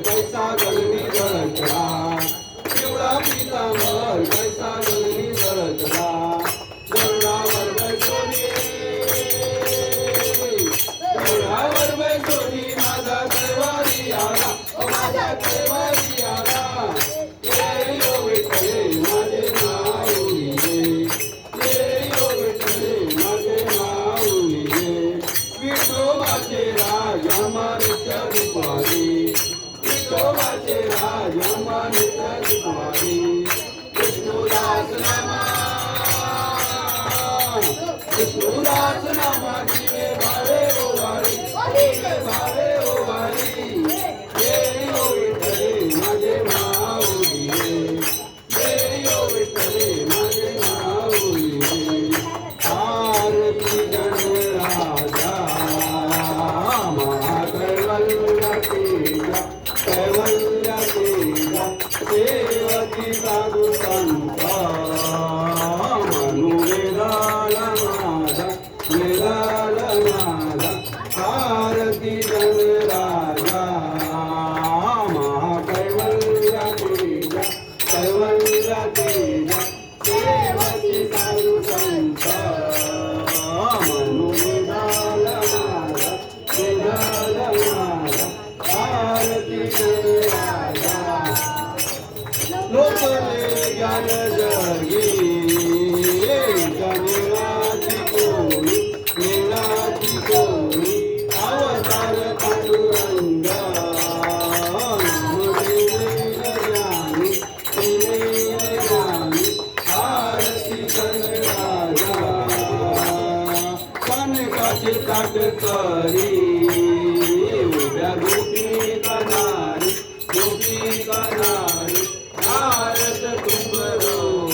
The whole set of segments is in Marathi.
कैसा गगनी जळचला पिवळा पितांबर कैसा गगनी जळचला गरुडावर बैसोनी माझा कैवारी आला माझा कैवारी आला ये यो विठ्ठले माझे माऊली ये यो विठ्ठले माझे माऊली विठोबाचे राजा मानित्य दुपारी विठोबाचे राजा मानित्य दुपारी विष्णुदास नामा जीवे भावे ओ भावे ओ वारी ये यो विठ्ठले माझे माऊली ये यो विठ्ठले माझे माऊली आरती गणराजा महाकैवल्य तेजा कैवल्य तेजा सेवकी साधू संत मनुवेदाला माझा आरती गणराजा महाकैवल्य तेजा कैवल्य तेजा सेवकी साधू संत मनुवेदाला आरती गणराजा लोकले ज्ञान जगी जनिराची कोणी अवतार पांडुरंग ज्ञानी आरती गणराजा कनकाची ताट करी उभ्या गोपी करणारी नारद तुंबरो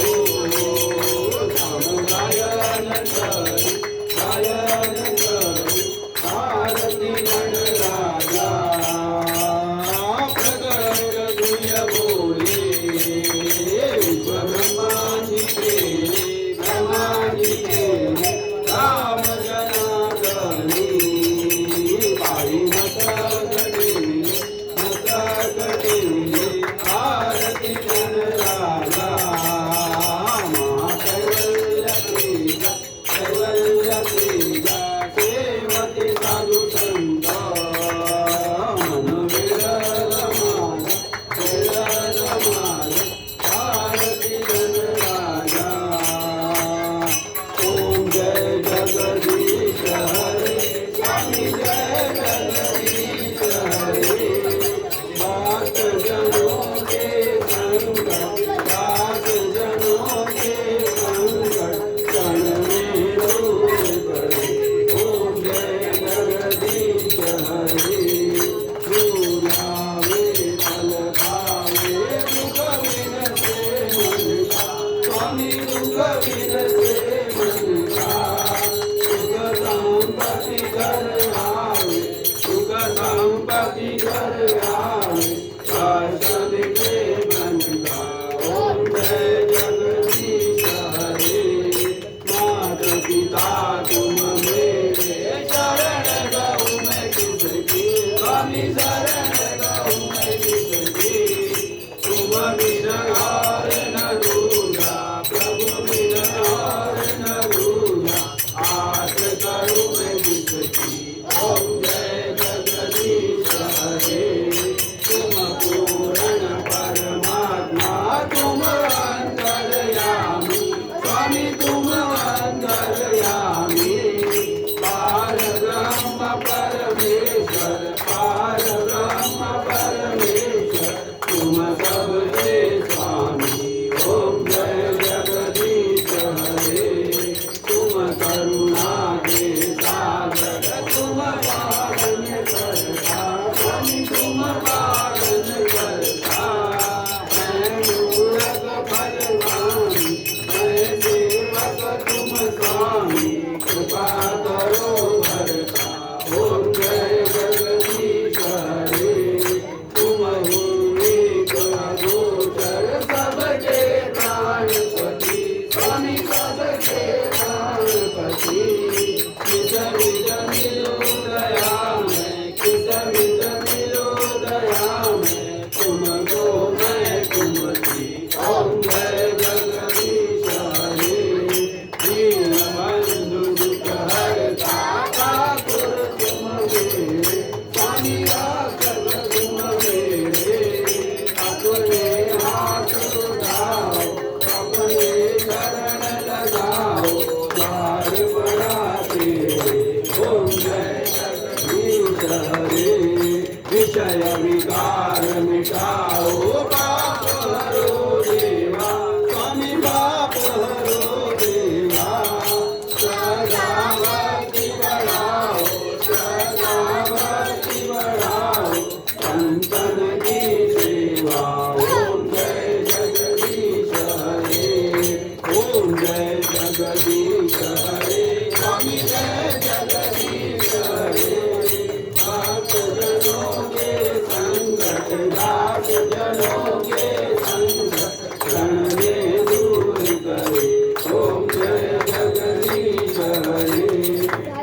दुर्जनों के संकट क्षण में दूर करे। ओम जय जगदीश हरे।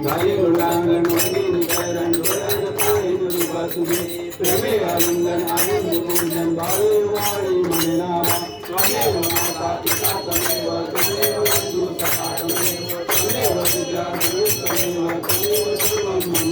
गाये गुणांगन वंदित चरण वरद पायन रूपा तुझे। प्रेमे आलिंगन आनंद पूजन भावे वाणी मन नामा। त्वमेव माता पिता त्वमेव त्वमेव बंधु सखा त्वमेव त्वमेव विद्या गुरु त्वमेव त्वमेव सर्वं मम।